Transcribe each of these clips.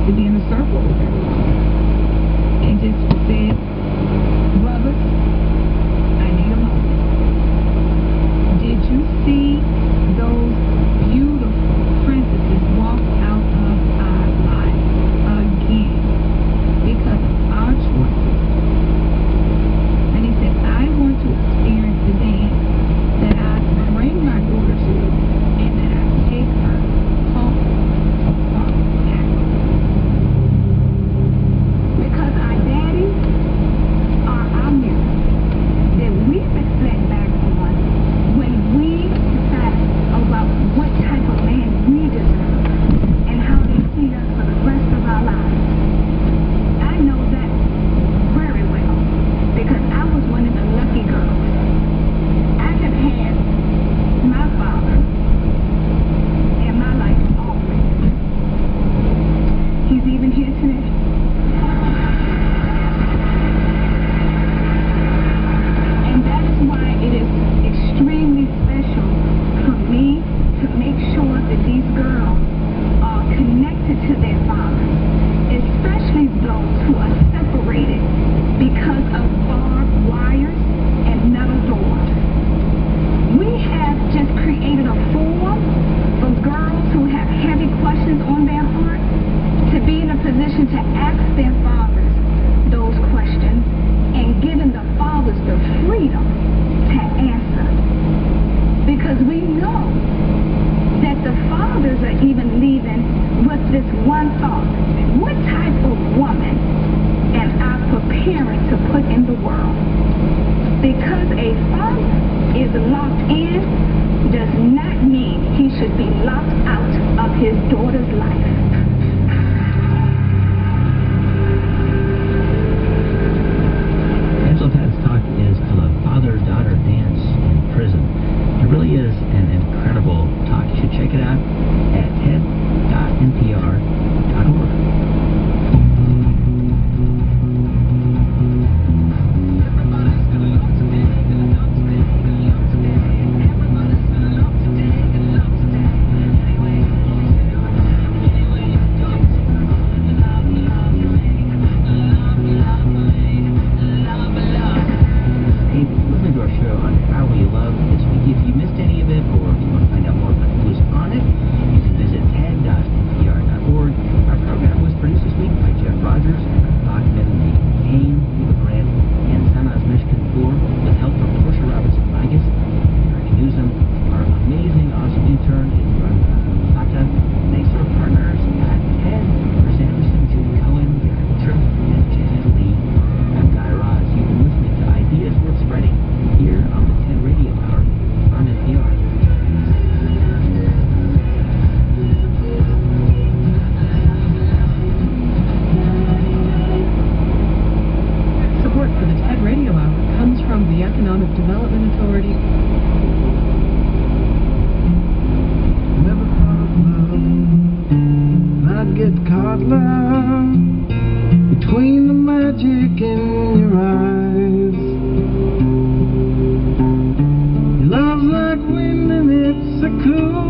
to be in a circle with everyone. And just said, brothers, I need a moment. Did you see those beautiful princesses walk out of our lives again because of our choices? And he said, I want to experience the dance that I bring my daughter to and that I take her home from afterwards. Because our daddies are our mirror that we reflect back on when we decide about what type of man we deserve and how they see us for the rest of our lives. I know that very well because I was one of the lucky girls. I have had my father in my life always. He's even here today. And that is why it is extremely special for me to make sure that these girls are connected to their fathers, especially those who are separated because of barbed wires and metal doors. We have just created a forum for girls who have heavy questions on their heart to be in a position to ask their fathers those questions and giving the fathers the freedom to answer. Because we know that the fathers are even leaving with this one thought: what type of woman am I preparing to put in the world? Because a father is locked in does not mean he should be locked out of his daughter's life. Angela Patton's talk is called a father-daughter dance in prison. It really is an incredible talk. You should check it out at ted.npr.org. Between the magic in your eyes, your love's like wind and it's a cool.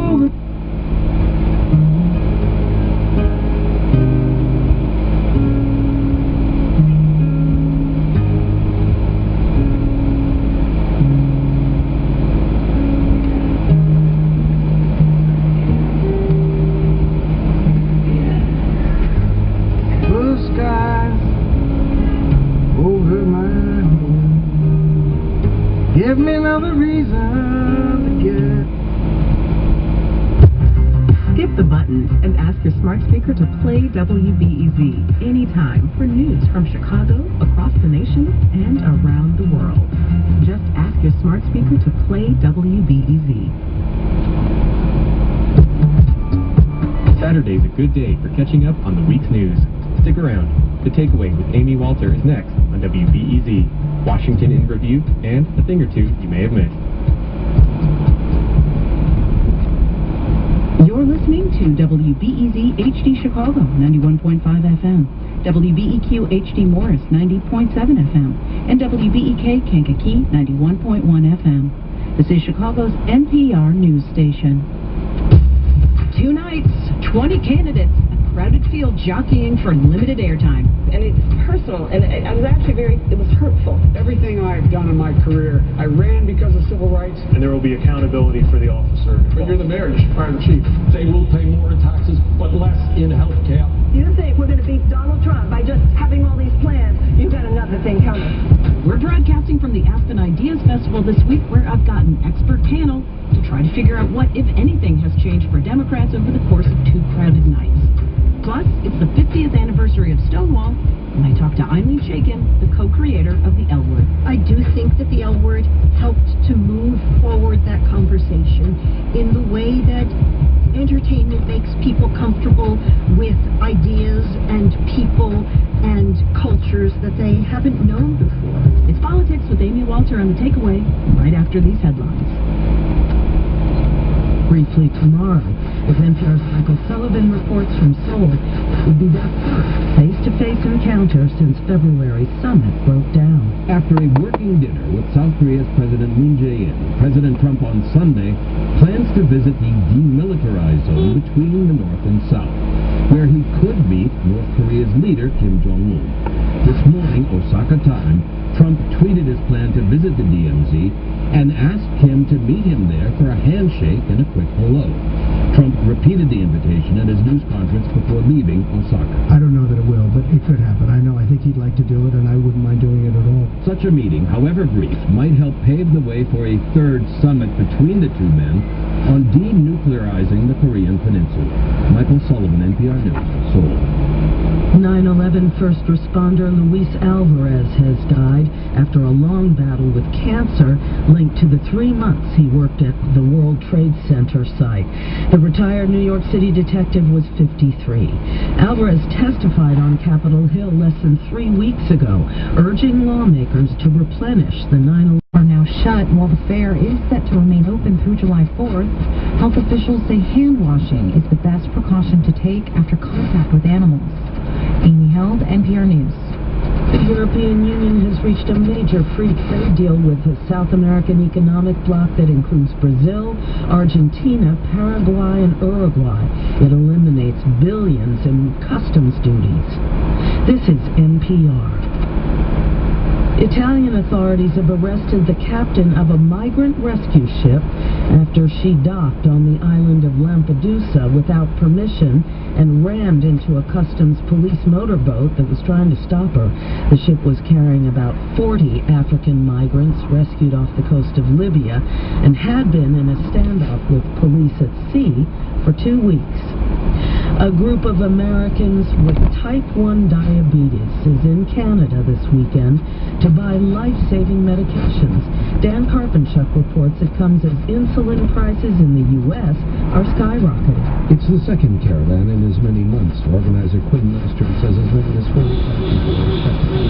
Give me another reason to get. Skip the button and ask your smart speaker to play WBEZ anytime for news from Chicago, across the nation, and around the world. Just ask your smart speaker to play WBEZ. Saturday's a good day for catching up on the week's news. Stick around. The Takeaway with Amy Walter is next on WBEZ. Washington in Review, and a thing or two you may have missed. You're listening to WBEZ HD Chicago, 91.5 FM, WBEQ HD Morris, 90.7 FM, and WBEK Kankakee, 91.1 FM. This is Chicago's NPR news station. 2 nights, 20 candidates, a crowded field jockeying for limited airtime. And it's personal, and I was actually it was hurtful. Everything I've done in my career, I ran because of civil rights. And there will be accountability for the officer. But you're the mayor, you should fire the chief. They will pay more in taxes, but less in health care. You think we're going to beat Donald Trump by just having all these plans? You've got another thing coming. We're broadcasting from the Aspen Ideas Festival this week, where I've got an expert panel to try to figure out what, if anything, has changed for Democrats over the course of 2 crowded nights. Plus, it's the 50th anniversary of Stonewall, and I talked to Eileen Shakin, the co-creator of the L Word. I do think that the L Word helped to move forward that conversation in the way that entertainment makes people comfortable with ideas and people and cultures that they haven't known before. It's Politics with Amy Walter on The Takeaway, right after these headlines. Briefly tomorrow, as NPR's Michael Sullivan reports from Seoul, it would be their first face-to-face encounter since February's summit broke down. After a working dinner with South Korea's President Moon Jae-in, President Trump on Sunday plans to visit the demilitarized zone between the North and South, where he could meet North Korea's leader Kim Jong-un. This morning, Osaka time, Trump tweeted his plan to visit the DMZ and asked Kim to meet him there for a handshake and a quick hello. Trump repeated the invitation at his news conference before leaving Osaka. I don't know that it will, but it could happen. I think he'd like to do it, and I wouldn't mind doing it at all. Such a meeting, however brief, might help pave the way for a third summit between the two men on denuclearizing the Korean Peninsula. Michael Sullivan, NPR News, Seoul. 9/11 first responder Luis Alvarez has died after a long battle with cancer linked to the 3 months he worked at the World Trade Center site. The retired New York City detective was 53. Alvarez testified on Capitol Hill less than 3 weeks ago, urging lawmakers to replenish the 9/11 are now shut while the fair is set to remain open through July 4th. Health officials say hand washing is the best precaution to take after contact with animals. Amy Held, NPR News. The European Union has reached a major free trade deal with the South American Economic Bloc that includes Brazil, Argentina, Paraguay, and Uruguay. It eliminates billions in customs duties. This is NPR. Italian authorities have arrested the captain of a migrant rescue ship after she docked on the island of Lampedusa without permission and rammed into a customs police motorboat that was trying to stop her. The ship was carrying about 40 African migrants rescued off the coast of Libya and had been in a standoff with police at sea for 2 weeks. A group of Americans with type 1 diabetes is in Canada this weekend to buy life-saving medications. Dan Karpinchuk reports it comes as insulin prices in the U.S. are skyrocketing. It's the second caravan in as many months. Organizer Quinn Nystrom says as many as 45 people are expected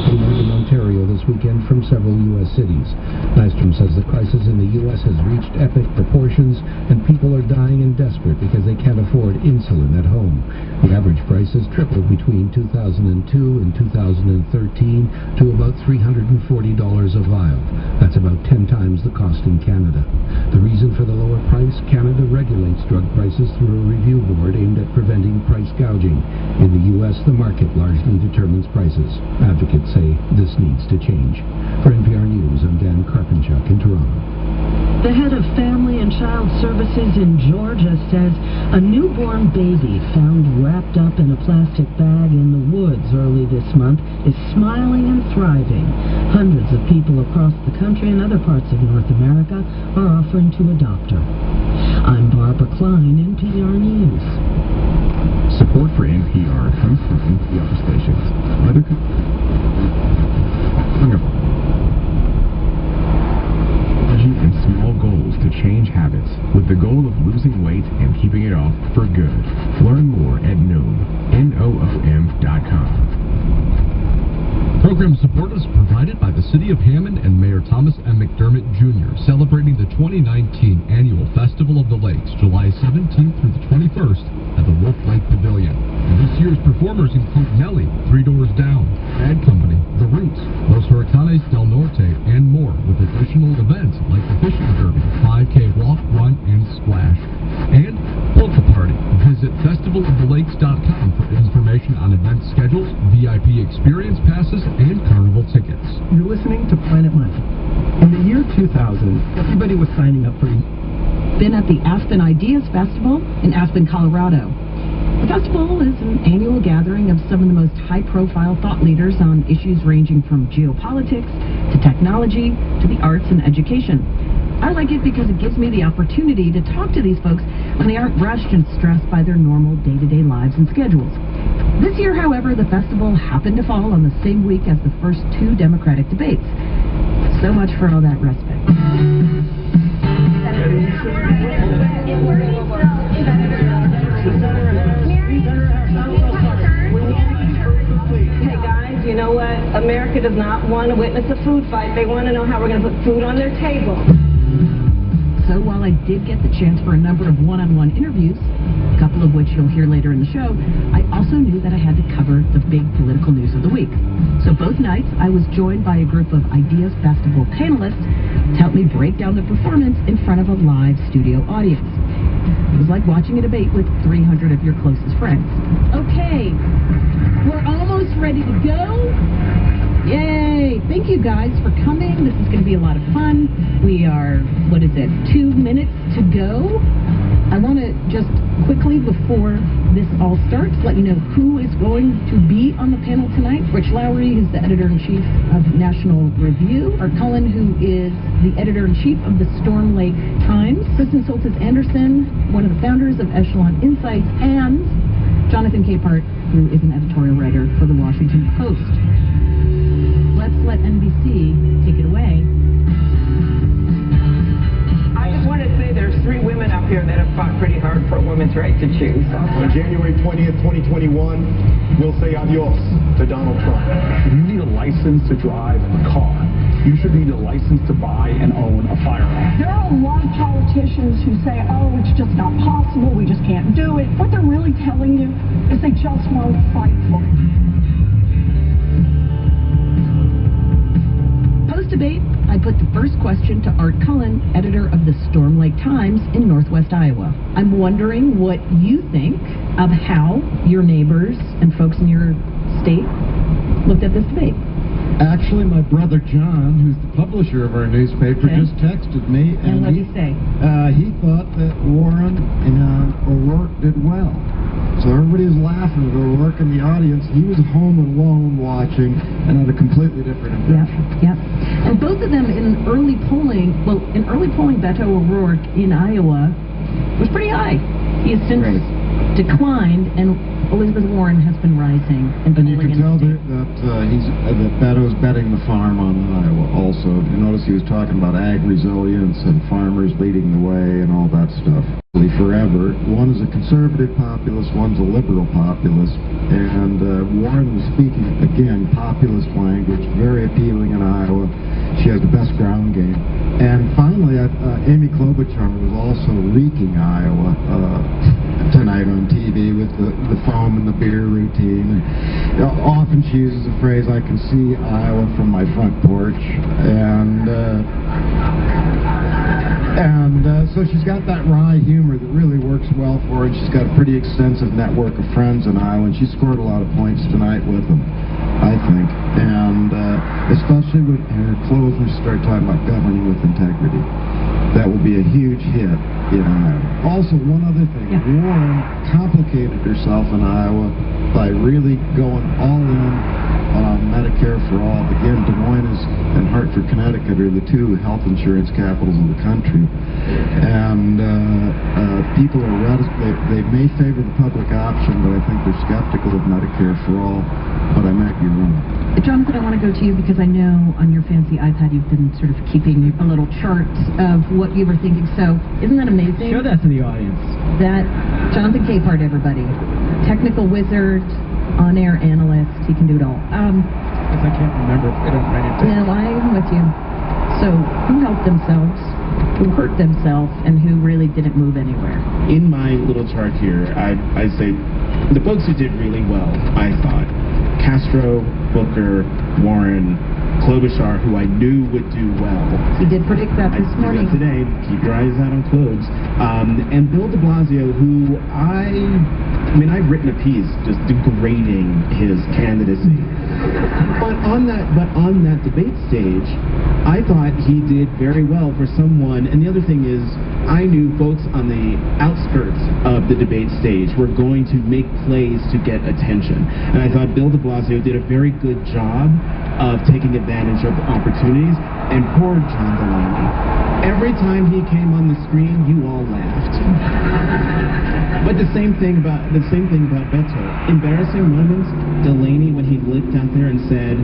to land in Ontario this weekend from several U.S. cities. Nystrom says the crisis in the U.S. has reached epic proportions and people are dying and desperate because they can't afford insulin at home. The average price has tripled between 2002 and 2013 to about $340 a vial. That's about 10 times the cost in Canada. The reason for the lower price? Canada regulates drug prices through a review board aimed at preventing price gouging. In the U.S., the market largely determines prices. Advocates say this needs to change. For NPR News, I'm Dan Karpinchuk in Toronto. The head of Family and Child Services in Georgia says a newborn baby found wrapped up in a plastic bag in the woods early this month is smiling and thriving. Hundreds of people across the country and other parts of North America are offering to adopt her. I'm Barbara Klein, NPR News. Support for NPR comes from NPR stations. And small goals to change habits with the goal of losing weight and keeping it off for good. Learn more at noom.com. Program support is provided by the City of Hammond and Mayor Thomas M. McDermott Jr., celebrating the 2019 Annual Festival of the Lakes, July 17th through the 21st at the Wolf Lake Pavilion. And this year's performers include Nelly, Three Doors Down, Bad Company, The Roots, Los Huracanes del Norte, and more, with additional events like the Fishing Derby, 5K Walk, Run, and Splash, and Polka Party. Visit festivaloftheLakes.com for information. schedules, VIP experience passes, and carnival tickets. You're listening to Planet Money. In the year 2000, everybody was signing up for Been at the Aspen Ideas Festival in Aspen, Colorado. The festival is an annual gathering of some of the most high-profile thought leaders on issues ranging from geopolitics to technology to the arts and education. I like it because it gives me the opportunity to talk to these folks when they aren't rushed and stressed by their normal day-to-day lives and schedules. This year, however, the festival happened to fall on the same week as the first two Democratic debates. So much for all that respite. Hey guys, you know what? America does not want to witness a food fight. They want to know how we're going to put food on their table. So while I did get the chance for a number of one-on-one interviews, a couple of which you'll hear later in the show, I also knew that I had to cover the big political news of the week. So both nights, I was joined by a group of Ideas Festival panelists to help me break down the performance in front of a live studio audience. It was like watching a debate with 300 of your closest friends. Okay, we're almost ready to go. Yay! Thank you guys for coming. This is going to be a lot of fun. We are, 2 minutes to go. I want to just quickly, before this all starts, let you know who is going to be on the panel tonight. Rich Lowry, who's the editor-in-chief of National Review. Art Cullen, who is the editor-in-chief of the Storm Lake Times. Kristen Soltis Anderson, one of the founders of Echelon Insights, and Jonathan Capehart, who is an editorial writer for the Washington Post. Let's let NBC take it away. I just want to say there's 3 women up here that have fought pretty hard for a woman's right to choose. On January 20th, 2021, we'll say adios to Donald Trump. If you need a license to drive a car, you should need a license to buy and own a firearm. There are a lot of politicians who say, oh, it's just not possible, we just can't do it. What they're really telling you is they just won't fight for it. Post-debate, I put the first question to Art Cullen, editor of the Storm Lake Times in Northwest Iowa. I'm wondering what you think of how your neighbors and folks in your state looked at this debate. Actually, my brother John, who's the publisher of our newspaper, just texted me. And what did he say? He thought that Warren and O'Rourke did well. So everybody was laughing at O'Rourke in the audience. He was home alone watching and had a completely different impression. Yep. And both of them in early polling, Beto O'Rourke in Iowa was pretty high. He has since declined, and Elizabeth Warren has been rising. And you can tell that Beto's betting the farm on Iowa also. You notice he was talking about ag resilience and farmers leading the way and all that stuff. Forever. One is a conservative populist, one's a liberal populist, and Warren was speaking, again, populist language, very appealing in Iowa. She has the best ground game. And finally, Amy Klobuchar was also reeking Iowa tonight on TV with the foam and the beer routine. And, often she uses the phrase, I can see Iowa from my front porch, and so she's got that wry humor that really works well for her, and she's got a pretty extensive network of friends in Iowa, and she scored a lot of points tonight with them, I think. And especially when her close when she started talking about governing with integrity. That will be a huge hit in Iowa. Also, one other thing, Warren complicated herself in Iowa by really going all in on Medicare for all. Again, Des Moines and Hartford, Connecticut are the 2 health insurance capitals of the country. And people are they may favor the public option, but I think they're skeptical of Medicare for all, but I might be wrong. Jonathan, I want to go to you because I know on your fancy iPad you've been sort of keeping a little chart of what you were thinking. So isn't that amazing? Show that to the audience. That Jonathan Capehart, everybody. Technical wizard, on-air analyst, he can do it all. Because I can't remember if I don't write it down. No, I'm with you. So who helped themselves, who hurt themselves, and who really didn't move anywhere? In my little chart here, I'd say the folks who did really well, I thought, Castro, Booker, Warren, Klobuchar, who I knew would do well. He did predict that this morning. Today, keep your eyes out on Klobes. And Bill de Blasio, who I've written a piece just degrading his candidacy. But on that debate stage, I thought he did very well for someone. And the other thing is, I knew folks on the outskirts of the debate stage were going to make plays to get attention. And I thought Bill de Blasio did a very good job of taking advantage of opportunities. And poor John Delaney. Every time he came on the screen, you all laughed. But the same thing about Beto. Embarrassing moments. Delaney, when he looked out there and said,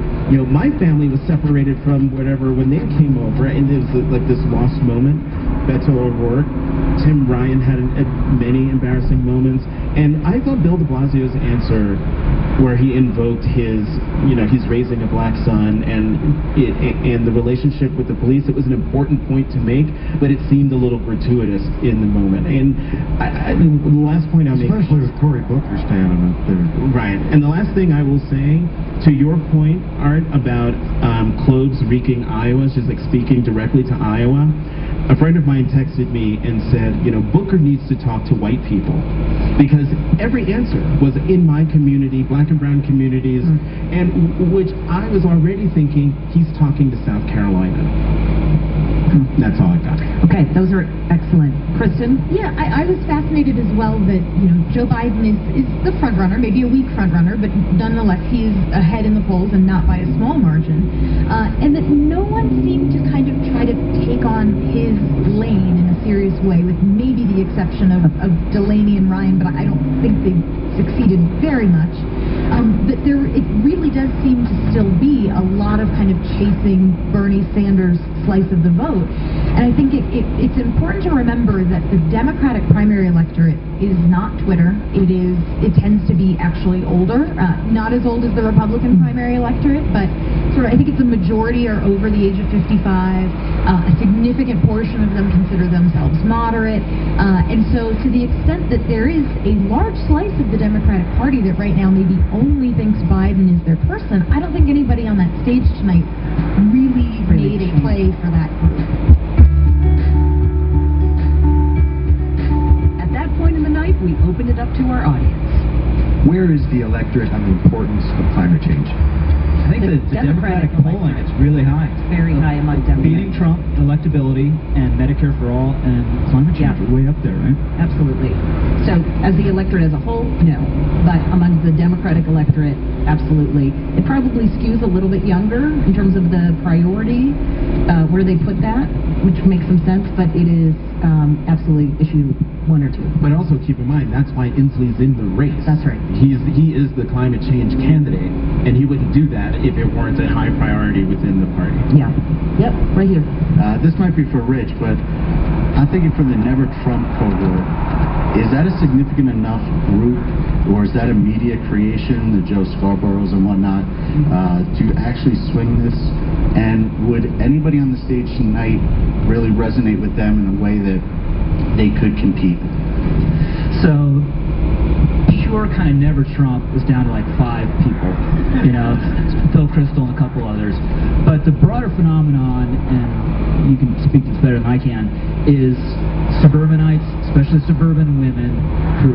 my family was separated from whatever when they came over, and it was like this lost moment. Beto O'Rourke. Tim Ryan had many embarrassing moments. And I thought Bill de Blasio's answer, where he invoked his, he's raising a black son, and the relationship with the police, it was an important point to make, but it seemed a little gratuitous in the moment. And the last point I'll make... Especially with Cory Booker standing up there. Right. And the last thing I will say, to your point, Art, about Klobes reeking Iowa, just like speaking directly to Iowa, a friend of mine texted me and said, Booker needs to talk to white people, because every answer was in my community, black and brown communities, and which I was already thinking he's talking to South Carolina. That's all I got. Okay, those are excellent. Kristen? Yeah, I was fascinated as well that, Joe Biden is the front runner, maybe a weak front runner, but nonetheless he is ahead in the polls and not by a small margin. And that no one seemed to kind of try to take on his lane in a serious way, with maybe the exception of Delaney and Ryan, but I don't think they succeeded very much. But it really does seem to still be a lot of kind of chasing Bernie Sanders' slice of the vote. And I think it's important to remember that the Democratic primary electorate is not Twitter. It tends to be actually older, not as old as the Republican primary electorate, but I think it's a majority are over the age of 55. A significant portion of them consider themselves moderate. And so to the extent that there is a large slice of the Democratic Party that right now maybe only thinks Biden is their person, I don't think anybody on that stage tonight really made a play for that group. At that point in the night, we opened it up to our audience. Where is the electorate on the importance of climate change? I think the Democratic polling is really high. It's very high among Democrats. Beating Trump, electability, and Medicare for all, and climate change are way up there, right? Absolutely. So, as the electorate as a whole, no. But among the Democratic electorate, absolutely. It probably skews a little bit younger in terms of the priority, where they put that, which makes some sense, but it is absolutely issue 1 or 2. But also keep in mind, that's why Inslee's in the race. That's right. He is the climate change candidate, and he wouldn't do that if it weren't a high priority within the party. Yeah. Yep, right here. This might be for Rich, but I'm thinking for the Never Trump cohort, is that a significant enough group, or is that a media creation, the Joe Scarboroughs and whatnot, to actually swing this? And would anybody on the stage tonight really resonate with them in a way that they could compete? So, pure kind of Never Trump is down to like 5 people. Phil Crystal and a couple others. But the broader phenomenon, and you can speak to this better than I can, is suburbanites, especially suburban women who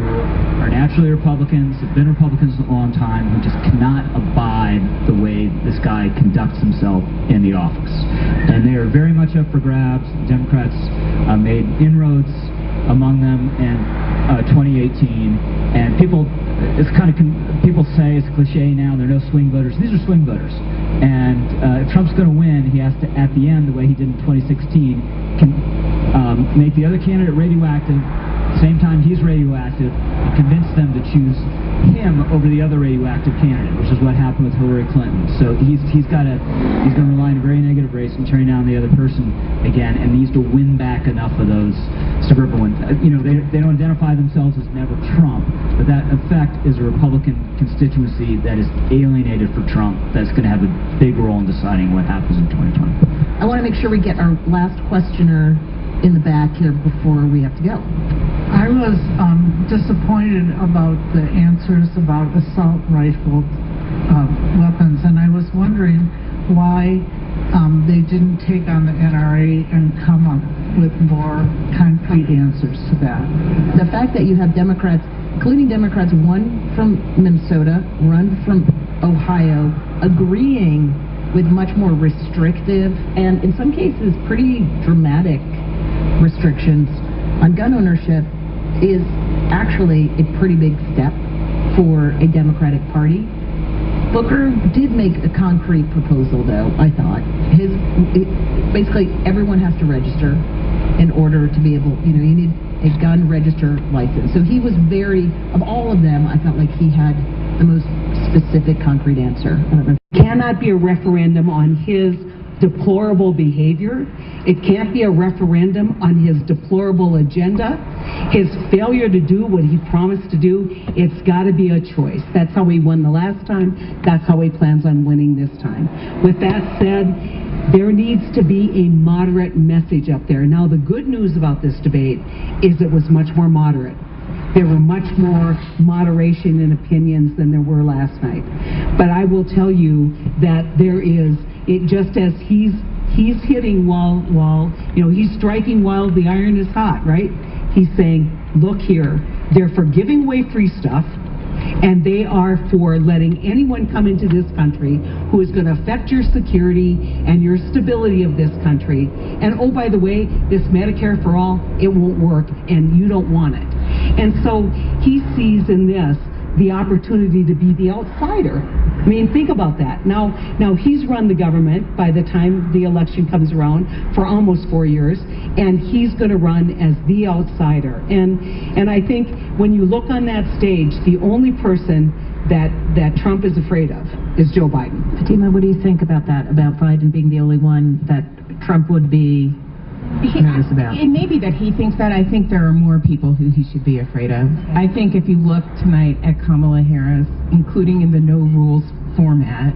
are naturally Republicans, have been Republicans a long time, who just cannot abide the way this guy conducts himself in the office. And they are very much up for grabs. The Democrats made inroads among them in 2018, and people say it's a cliche now, there are no swing voters. These are swing voters, and if Trump's going to win, he has to, at the end, the way he did in 2016, make the other candidate radioactive. At the same time he's radioactive, and convince them to choose him over the other radioactive candidate, which is what happened with Hillary Clinton. So he's going to rely on a very negative race and turn down the other person again, and needs to win back enough of those suburban ones. They don't identify themselves as Never Trump, but that effect is a Republican constituency that is alienated for Trump. That's going to have a big role in deciding what happens in 2020. I want to make sure we get our last questioner in the back here before we have to go. I was disappointed about the answers about assault rifle weapons, and I was wondering why they didn't take on the NRA and come up with more concrete answers to that. The fact that you have Democrats, including Democrats, one from Minnesota, one from Ohio, agreeing with much more restrictive and, in some cases, pretty dramatic restrictions on gun ownership is actually a pretty big step for a Democratic Party. Booker did make a concrete proposal, though, I thought. Basically, everyone has to register in order to be able, you need a gun register license. So he was of all of them, I felt like he had the most specific, concrete answer. I don't know. It cannot be a referendum on his deplorable behavior. It can't be a referendum on his deplorable agenda, his failure to do what he promised to do. It's got to be a choice. That's how he won the last time. That's how he plans on winning this time. With that said, there needs to be a moderate message up there. Now, the good news about this debate is it was much more moderate. There were much more moderation in opinions than there were last night. But I will tell you that just as he's hitting while he's striking while the iron is hot, right? He's saying, look here, they're for giving away free stuff, and they are for letting anyone come into this country who is going to affect your security and your stability of this country. And oh, by the way, this Medicare for all, it won't work, and you don't want it. And so he sees in this the opportunity to be the outsider. I mean, think about that. Now he's run the government by the time the election comes around for almost 4 years, and he's going to run as the outsider. And I think when you look on that stage, the only person that Trump is afraid of is Joe Biden. Fatima, what do you think about that, about Biden being the only one that Trump would be nervous about? It may be that he thinks that. I think there are more people who he should be afraid of. I think if you look tonight at Kamala Harris, including in the no rules format,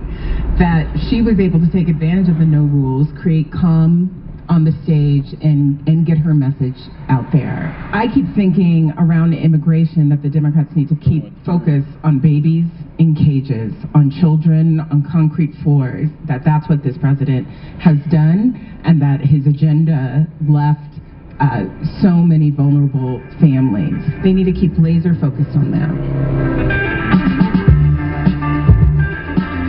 that she was able to take advantage of the no rules, create calm on the stage, and get her message out there. I keep thinking around immigration that the Democrats need to keep focus on babies in cages, on children on concrete floors, that's what this president has done, and that his agenda left so many vulnerable families. They need to keep laser focused on that.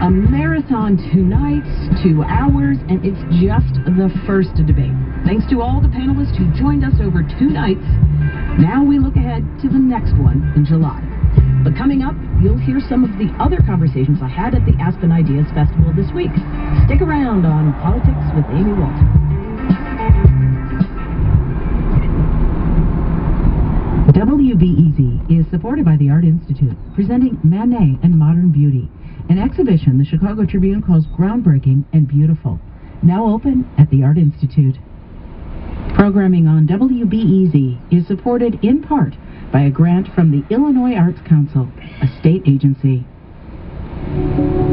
A marathon, 2 nights, 2 hours, and it's just the first debate. Thanks to all the panelists who joined us over 2 nights. Now we look ahead to the next one in July. But coming up, you'll hear some of the other conversations I had at the Aspen Ideas Festival this week. Stick around on Politics with Amy Walter. WBEZ is supported by the Art Institute, presenting Manet and Modern Beauty, an exhibition the Chicago Tribune calls groundbreaking and beautiful. Now open at the Art Institute. Programming on WBEZ is supported in part by a grant from the Illinois Arts Council, a state agency.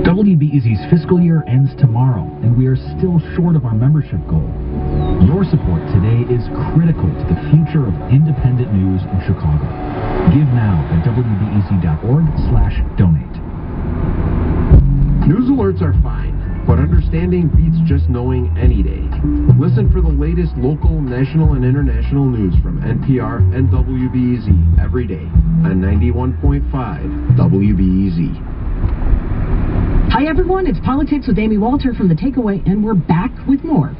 WBEZ's fiscal year ends tomorrow, and we are still short of our membership goal. Your support today is critical to the future of independent news in Chicago. Give now at wbez.org/donate. News alerts are fine, but understanding beats just knowing any day. Listen for the latest local, national, and international news from NPR and WBEZ every day on 91.5 WBEZ. Hi everyone, it's Politics with Amy Walter from The Takeaway, and we're back with more.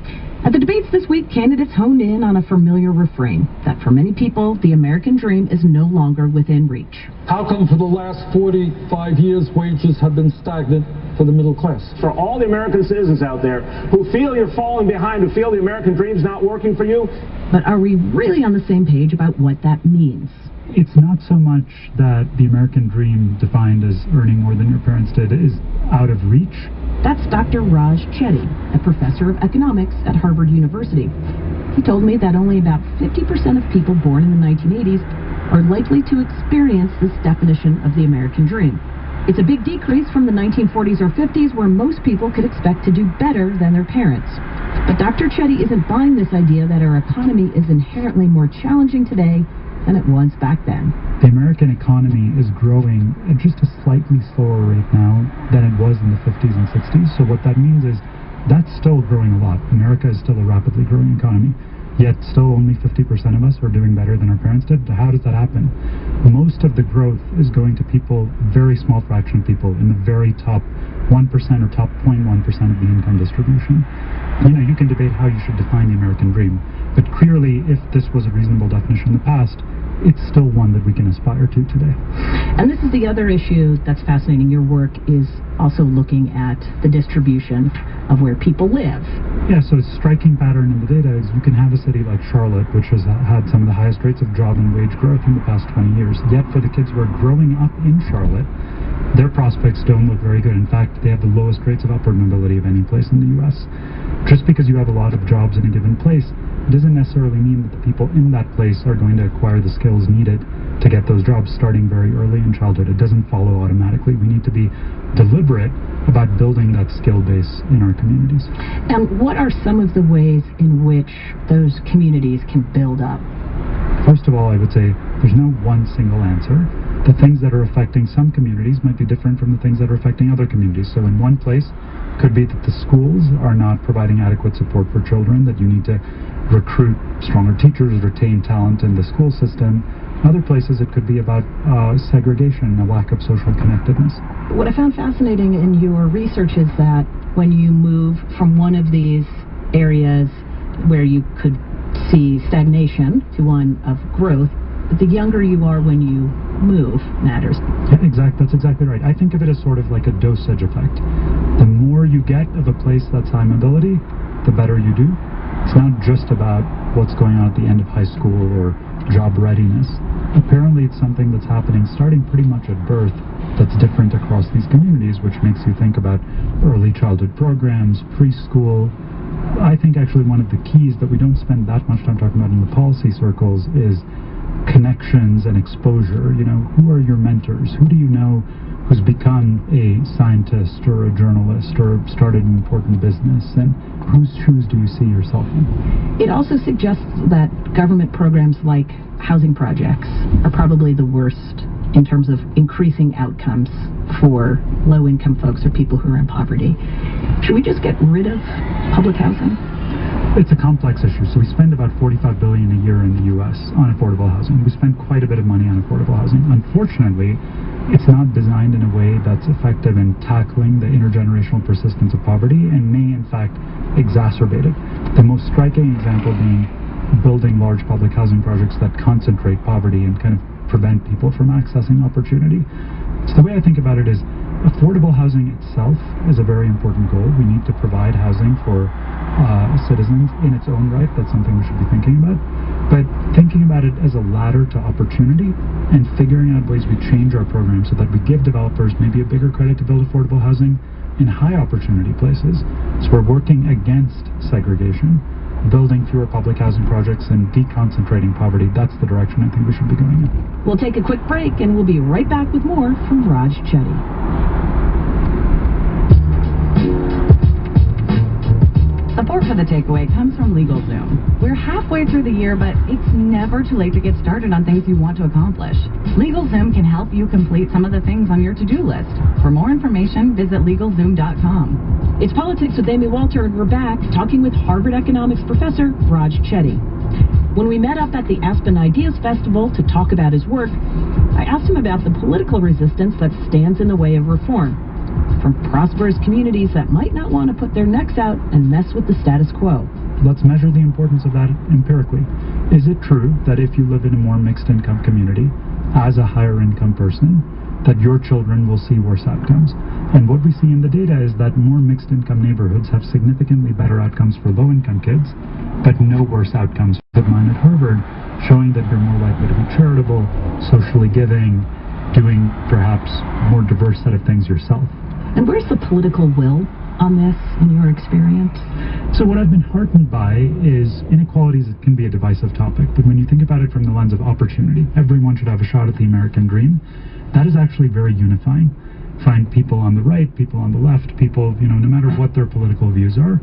At the debates this week, candidates honed in on a familiar refrain, that for many people, the American dream is no longer within reach. How come for the last 45 years wages have been stagnant for the middle class? For all the American citizens out there who feel you're falling behind, who feel the American dream's not working for you. But are we really on the same page about what that means? It's not so much that the American dream, defined as earning more than your parents did, is out of reach. That's Dr. Raj Chetty, a professor of economics at Harvard University. He told me that only about 50% of people born in the 1980s are likely to experience this definition of the American dream. It's a big decrease from the 1940s or 50s, where most people could expect to do better than their parents. But Dr. Chetty isn't buying this idea that our economy is inherently more challenging today than it was back then. The American economy is growing at just a slightly slower rate now than it was in the 50s and 60s. So what that means is that's still growing a lot. America is still a rapidly growing economy, yet still only 50% of us are doing better than our parents did. How does that happen? Most of the growth is going to people, very small fraction of people in the very top 1% or top 0.1% of the income distribution. You can debate how you should define the American dream, but clearly if this was a reasonable definition in the past, it's still one that we can aspire to today. And this is the other issue that's fascinating. Your work is also looking at the distribution of where people live. Yeah, so a striking pattern in the data is you can have a city like Charlotte, which has had some of the highest rates of job and wage growth in the past 20 years. Yet for the kids who are growing up in Charlotte, their prospects don't look very good. In fact, they have the lowest rates of upward mobility of any place in the U.S. Just because you have a lot of jobs in a given place doesn't necessarily mean that the people in that place are going to acquire the skills needed to get those jobs starting very early in childhood. It doesn't follow automatically. We need to be deliberate about building that skill base in our communities. And what are some of the ways in which those communities can build up? First of all, I would say there's no one single answer. The things that are affecting some communities might be different from the things that are affecting other communities. So in one place, could be that the schools are not providing adequate support for children, that you need to recruit stronger teachers, retain talent in the school system. Other places it could be about segregation, a lack of social connectedness. What I found fascinating in your research is that when you move from one of these areas where you could see stagnation to one of growth, the younger you are when you move matters. Yeah, that's exactly right. I think of it as sort of like a dosage effect. The more you get of a place that's high mobility, the better you do. It's not just about what's going on at the end of high school or job readiness. Apparently it's something that's happening starting pretty much at birth that's different across these communities, which makes you think about early childhood programs, preschool. I think actually one of the keys that we don't spend that much time talking about in the policy circles is connections and exposure. Who are your mentors? Who do you know who's become a scientist or a journalist or started an important business, and whose shoes do you see yourself in? It also suggests that government programs like housing projects are probably the worst in terms of increasing outcomes for low-income folks or people who are in poverty. Should we just get rid of public housing? It's a complex issue. So we spend about $45 billion a year in the U.S. on affordable housing. We spend quite a bit of money on affordable housing. Unfortunately, it's not designed in a way that's effective in tackling the intergenerational persistence of poverty and may, in fact, exacerbate it. The most striking example being building large public housing projects that concentrate poverty and kind of prevent people from accessing opportunity. So the way I think about it is affordable housing itself is a very important goal. We need to provide housing for citizens in its own right. That's something we should be thinking about. But thinking about it as a ladder to opportunity and figuring out ways we change our program so that we give developers maybe a bigger credit to build affordable housing in high opportunity places. So we're working against segregation, building fewer public housing projects and deconcentrating poverty. That's the direction I think we should be going in. We'll take a quick break and we'll be right back with more from Raj Chetty. Support for The Takeaway comes from LegalZoom. We're halfway through the year, but it's never too late to get started on things you want to accomplish. LegalZoom can help you complete some of the things on your to-do list. For more information, visit LegalZoom.com. It's Politics with Amy Walter, and we're back talking with Harvard economics professor Raj Chetty. When we met up at the Aspen Ideas Festival to talk about his work, I asked him about the political resistance that stands in the way of reform, from prosperous communities that might not want to put their necks out and mess with the status quo. Let's measure the importance of that empirically. Is it true that if you live in a more mixed income community, as a higher income person, that your children will see worse outcomes? And what we see in the data is that more mixed income neighborhoods have significantly better outcomes for low income kids, but no worse outcomes for mine at Harvard, showing that you're more likely to be charitable, socially giving, doing perhaps more diverse set of things yourself. And where's the political will on this in your experience? So what I've been heartened by is inequalities can be a divisive topic, but when you think about it from the lens of opportunity, everyone should have a shot at the American dream. That is actually very unifying. Find people on the right, people on the left, people, no matter what their political views are,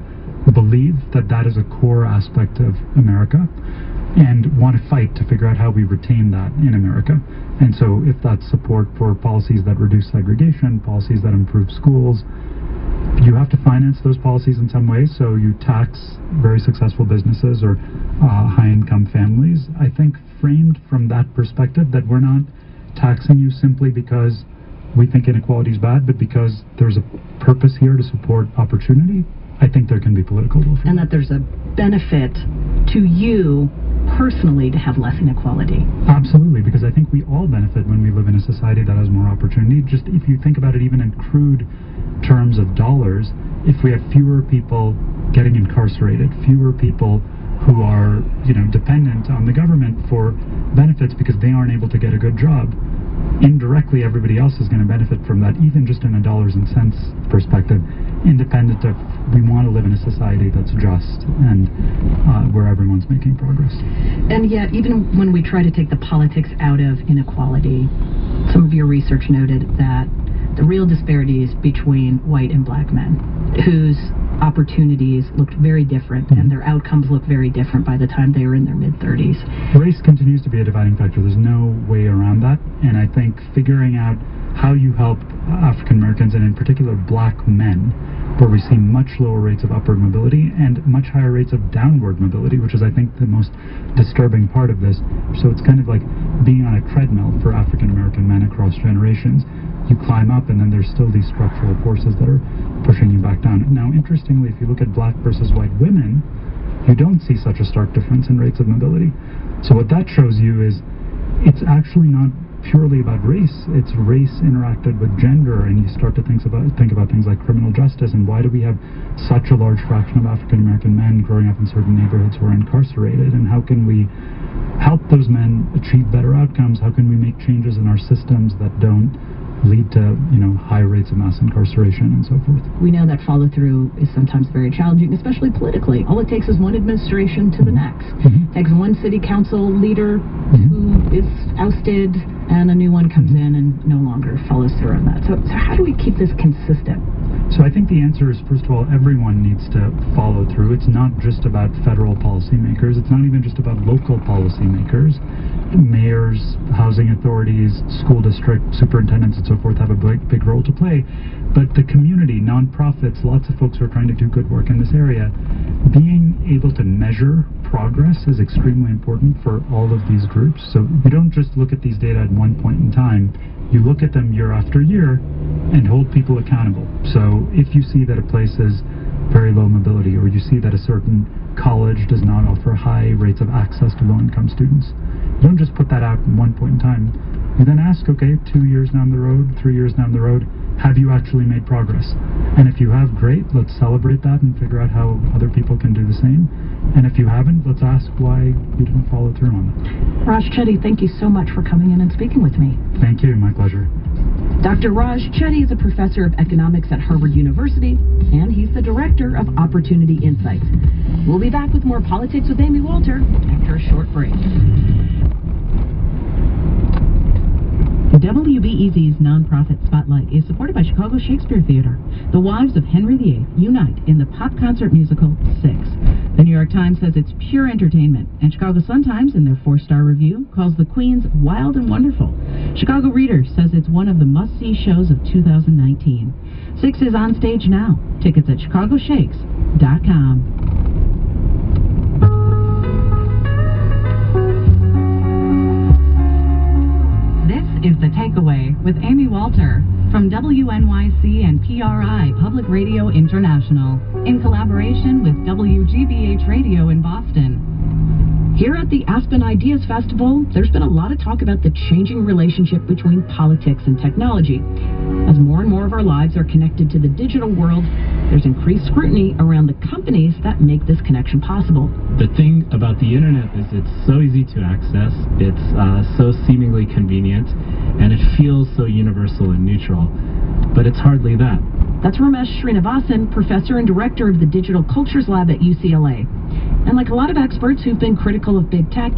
believe that that is a core aspect of America and want to fight to figure out how we retain that in America. And so if that's support for policies that reduce segregation, policies that improve schools, You have to finance those policies in some way, so you tax very successful businesses or high-income families. I think framed from that perspective, that we're not taxing you simply because we think inequality is bad, but because there's a purpose here to support opportunity, I think there can be political will for and that there's a benefit to you personally to have less inequality. Absolutely, because I think we all benefit when we live in a society that has more opportunity. Just if you think about it even in crude terms of dollars, if we have fewer people getting incarcerated, fewer people who are, dependent on the government for benefits because they aren't able to get a good job, indirectly everybody else is going to benefit from that, even just in a dollars and cents perspective, independent of we want to live in a society that's just and where everyone's making progress. And yet, even when we try to take the politics out of inequality, some of your research noted that the real disparities between white and black men, whose opportunities looked very different and their outcomes looked very different by the time they were in their mid-30s. Race continues to be a dividing factor. There's no way around that, and I think figuring out how you help African Americans, and in particular black men, where we see much lower rates of upward mobility and much higher rates of downward mobility, which is, I think, the most disturbing part of this. So it's kind of like being on a treadmill for African American men across generations. You climb up, and then there's still these structural forces that are pushing you back down. Now, interestingly, if you look at black versus white women, you don't see such a stark difference in rates of mobility. So what that shows you is it's actually not purely about race. It's race interacted with gender, and you start to think about things like criminal justice and why do we have such a large fraction of African American men growing up in certain neighborhoods who are incarcerated, and how can we help those men achieve better outcomes? How can we make changes in our systems that don't lead to, high rates of mass incarceration and so forth? We know that follow-through is sometimes very challenging, especially politically. All it takes is one administration to the next. It takes one city council leader who is ousted, and a new one comes in and no longer follows through on that. So how do we keep this consistent? So I think the answer is, first of all, everyone needs to follow through. It's not just about federal policymakers. It's not even just about local policymakers. Mayors, housing authorities, school district superintendents, and so forth have a big role to play. But the community, nonprofits, lots of folks who are trying to do good work in this area, being able to measure progress is extremely important for all of these groups. So you don't just look at these data at one point in time. You look at them year after year and hold people accountable. So if you see that a place is very low mobility, or you see that a certain college does not offer high rates of access to low-income students, you don't just put that out in one point in time. You then ask, okay, 2 years down the road, 3 years down the road, have you actually made progress? And if you have, great, let's celebrate that and figure out how other people can do the same. And if you haven't, let's ask why you didn't follow through on that. Raj Chetty, thank you so much for coming in and speaking with me. Thank you, my pleasure. Dr. Raj Chetty is a professor of economics at Harvard University, and he's the director of Opportunity Insights. We'll be back with more Politics with Amy Walter after a short break. WBEZ's nonprofit Spotlight is supported by Chicago Shakespeare Theater. The Wives of Henry VIII unite in the pop concert musical Six. The New York Times says it's pure entertainment, and Chicago Sun-Times, in their 4-star review, calls the Queens wild and wonderful. Chicago Reader says it's one of the must-see shows of 2019. Six is on stage now. Tickets at chicagoshakes.com. Is The Takeaway with Amy Walter from WNYC and PRI Public Radio International in collaboration with WGBH Radio in Boston. Here at the Aspen Ideas Festival, there's been a lot of talk about the changing relationship between politics and technology. As more and more of our lives are connected to the digital world, there's increased scrutiny around the companies that make this connection possible. The thing about the internet is it's so easy to access, it's so seemingly convenient, and it feels so universal and neutral, but it's hardly that. That's Remus Srinivasan, professor and director of the Digital Cultures Lab at UCLA. And like a lot of experts who've been critical of big tech,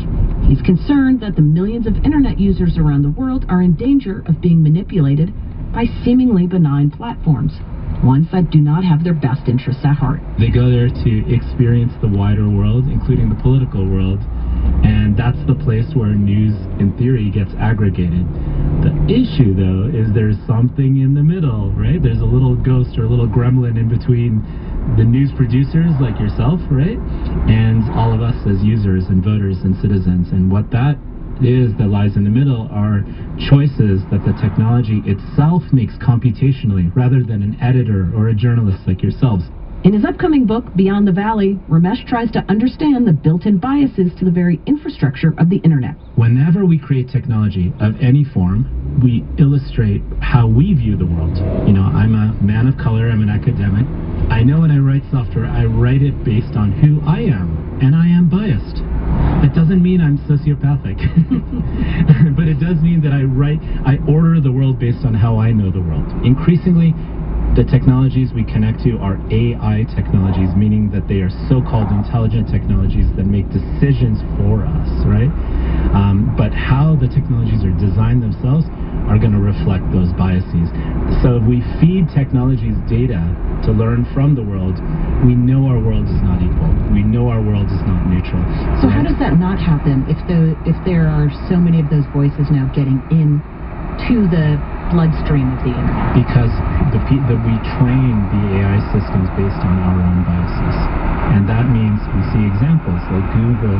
he's concerned that the millions of internet users around the world are in danger of being manipulated by seemingly benign platforms. ones that do not have their best interests at heart. They go there to experience the wider world, including the political world, and that's the place where news, in theory, gets aggregated. The issue, though, is there's something in the middle, right? There's a little ghost or a little gremlin in between the news producers like yourself, right, and all of us as users and voters and citizens. And what that is that lies in the middle are choices that the technology itself makes computationally, rather than an editor or a journalist like yourselves. In his upcoming book, Beyond the Valley, Ramesh tries to understand the built-in biases to the very infrastructure of the internet. Whenever we create technology of any form, we illustrate how we view the world. You know, I'm a man of color, I'm an academic. I know when I write software, I write it based on who I am, and I am biased. That doesn't mean I'm sociopathic, but it does mean that I order the world based on how I know the world. Increasingly, the technologies we connect to are AI technologies, meaning that they are so-called intelligent technologies that make decisions for us, right? But how the technologies are designed themselves are going to reflect those biases. So if we feed technologies data to learn from the world, we know our world is not equal. We know our world is not neutral. So how does that not happen if there are so many of those voices now getting in to the bloodstream of the internet? Because we train the AI systems based on our own biases. And that means we see examples like Google,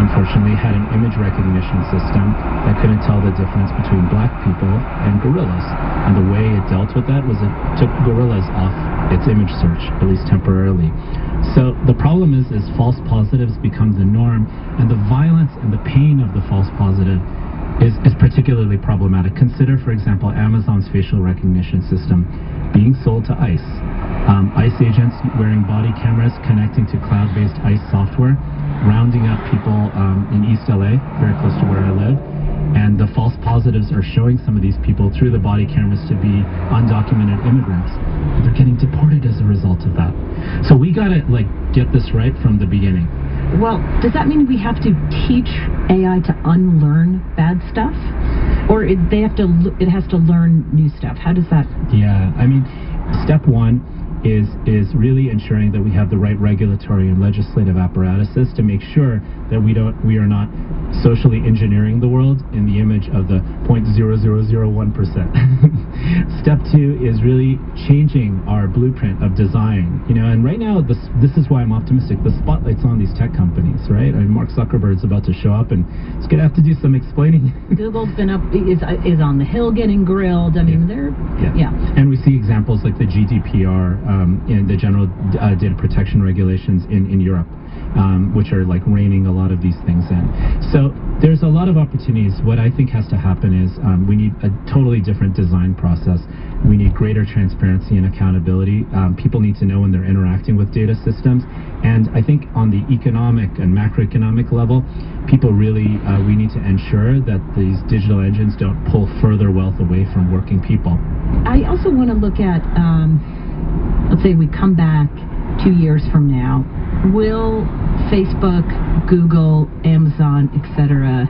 unfortunately, had an image recognition system that couldn't tell the difference between black people and gorillas. And the way it dealt with that was it took gorillas off its image search, at least temporarily. So the problem is false positives become the norm, and the violence and the pain of the false positive is particularly problematic. Consider, for example, Amazon's facial recognition system being sold to ICE. ICE agents wearing body cameras connecting to cloud-based ICE software, rounding up people in East LA, very close to where I live, and the false positives are showing some of these people through the body cameras to be undocumented immigrants. They're getting deported as a result of that. So we gotta get this right from the beginning. Well, does that mean we have to teach AI to unlearn bad stuff? Or it has to learn new stuff? How does that... Yeah, I mean, step one is really ensuring that we have the right regulatory and legislative apparatuses to make sure that we are not socially engineering the world in the image of the 0.0001%. Step two is really changing our blueprint of design. You know, and right now this is why I'm optimistic. The spotlight's on these tech companies, right? I mean, Mark Zuckerberg's about to show up, and he's gonna have to do some explaining. Google's been is on the Hill getting grilled. I mean, yeah. And we see examples like the GDPR and the General Data Protection Regulations in Europe, which are reining a lot of these things in. So there's a lot of opportunities. What I think has to happen is we need a totally different design process. We need greater transparency and accountability. People need to know when they're interacting with data systems. And I think on the economic and macroeconomic level, people really, we need to ensure that these digital engines don't pull further wealth away from working people. I also want to look at, let's say we come back 2 years from now. Will Facebook, Google, Amazon, etc.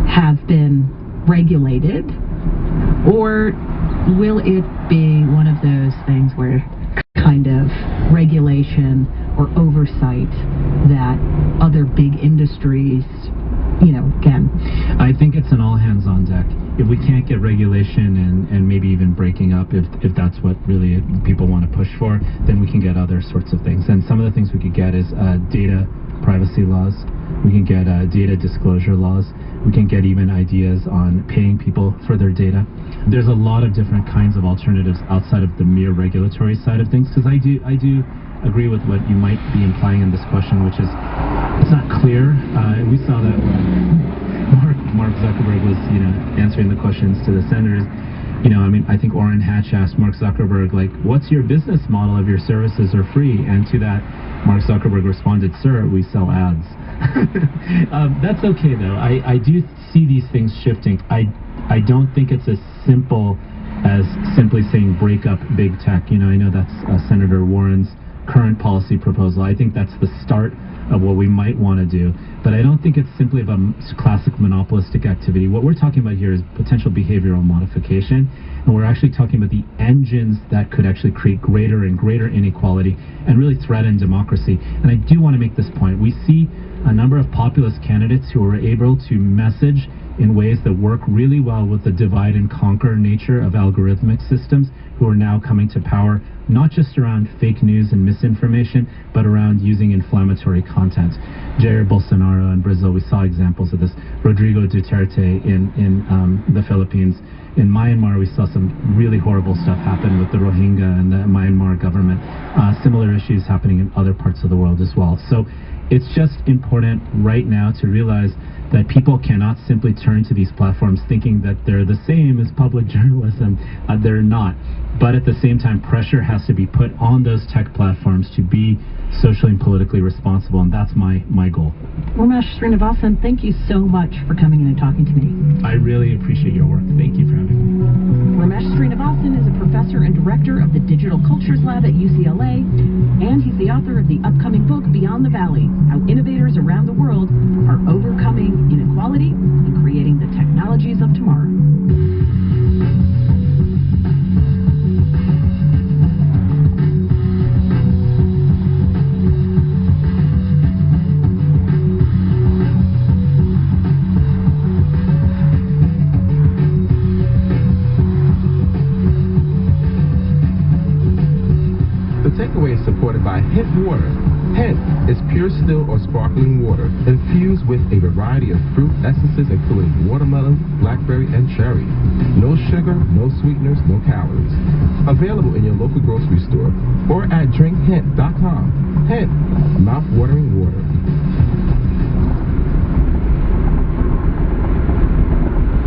have been regulated? Or will it be one of those things where kind of regulation or oversight that other big industries, can? I think it's an all hands on deck. If we can't get regulation and maybe even breaking up, if that's what really people want to push for, then we can get other sorts of things. And some of the things we could get is data privacy laws. We can get data disclosure laws. We can get even ideas on paying people for their data. There's a lot of different kinds of alternatives outside of the mere regulatory side of things, because I do agree with what you might be implying in this question, which is it's not clear. We saw that when Mark Zuckerberg was, answering the questions to the senators. I think Orrin Hatch asked Mark Zuckerberg, what's your business model if your services are free? And to that, Mark Zuckerberg responded, sir, we sell ads. That's okay, though. I do see these things shifting. I don't think it's as simple as simply saying break up big tech. I know that's Senator Warren's current policy proposal. I think that's the start of what we might want to do. But I don't think it's simply about classic monopolistic activity. What we're talking about here is potential behavioral modification, and we're actually talking about the engines that could actually create greater and greater inequality and really threaten democracy. And I do want to make this point. We see a number of populist candidates who are able to message in ways that work really well with the divide and conquer nature of algorithmic systems, who are now coming to power, not just around fake news and misinformation, but around using inflammatory content. Jair Bolsonaro in Brazil, we saw examples of this. Rodrigo Duterte in the Philippines. In Myanmar, we saw some really horrible stuff happen with the Rohingya and the Myanmar government. Similar issues happening in other parts of the world as well. So it's just important right now to realize that people cannot simply turn to these platforms thinking that they're the same as public journalism. They're not. But at the same time, pressure has to be put on those tech platforms to be socially and politically responsible, and that's my goal. Ramesh Srinivasan, thank you so much for coming in and talking to me. I really appreciate your work. Thank you for having me. Ramesh Srinivasan is a professor and director of the Digital Cultures Lab at UCLA, and he's the author of the upcoming book, Beyond the Valley, How Innovators Around the World Are Overcoming Inequality and Creating the Technologies of Tomorrow. The takeaway is supported by Hint Water. Hint is pure still or sparkling water infused with a variety of fruit essences including watermelon, blackberry, and cherry. No sugar, no sweeteners, no calories. Available in your local grocery store or at drinkhint.com. Hint, mouth-watering water.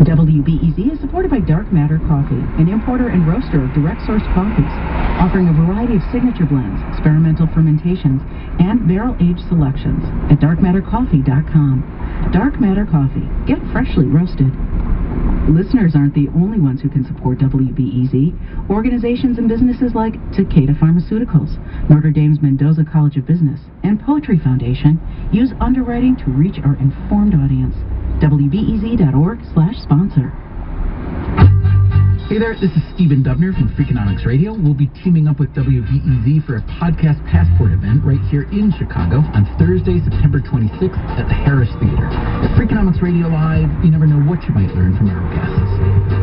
WBEZ is supported by Dark Matter Coffee, an importer and roaster of direct-sourced coffees, offering a variety of signature blends, experimental fermentations, and barrel-aged selections at darkmattercoffee.com. Dark Matter Coffee. Get freshly roasted. Listeners aren't the only ones who can support WBEZ. Organizations and businesses like Takeda Pharmaceuticals, Notre Dame's Mendoza College of Business, and Poetry Foundation use underwriting to reach our informed audience. WBEZ.org/sponsor. Hey there, this is Stephen Dubner from Freakonomics Radio. We'll be teaming up with WBEZ for a podcast passport event right here in Chicago on Thursday, September 26th at the Harris Theater. At Freakonomics Radio Live, you never know what you might learn from our guests.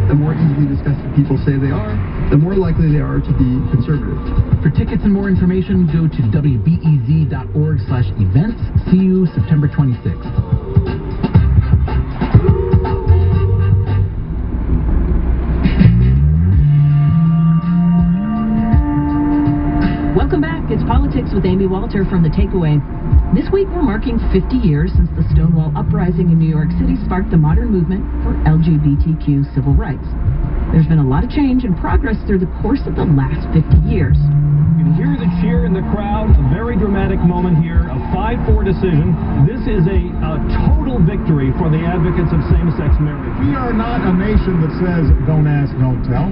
The more easily discussed people say they are, the more likely they are to be conservative. For tickets and more information, go to WBEZ.org/events. See you September 26th. Welcome back. It's Politics with Amy Walter from The Takeaway. This week we're marking 50 years since the Stonewall Uprising in New York City sparked the modern movement for LGBTQ civil rights. There's been a lot of change and progress through the course of the last 50 years. You can hear the cheer in the crowd, a very dramatic moment here, a 5-4 decision. This is a total victory for the advocates of same-sex marriage. We are not a nation that says, don't ask, don't tell.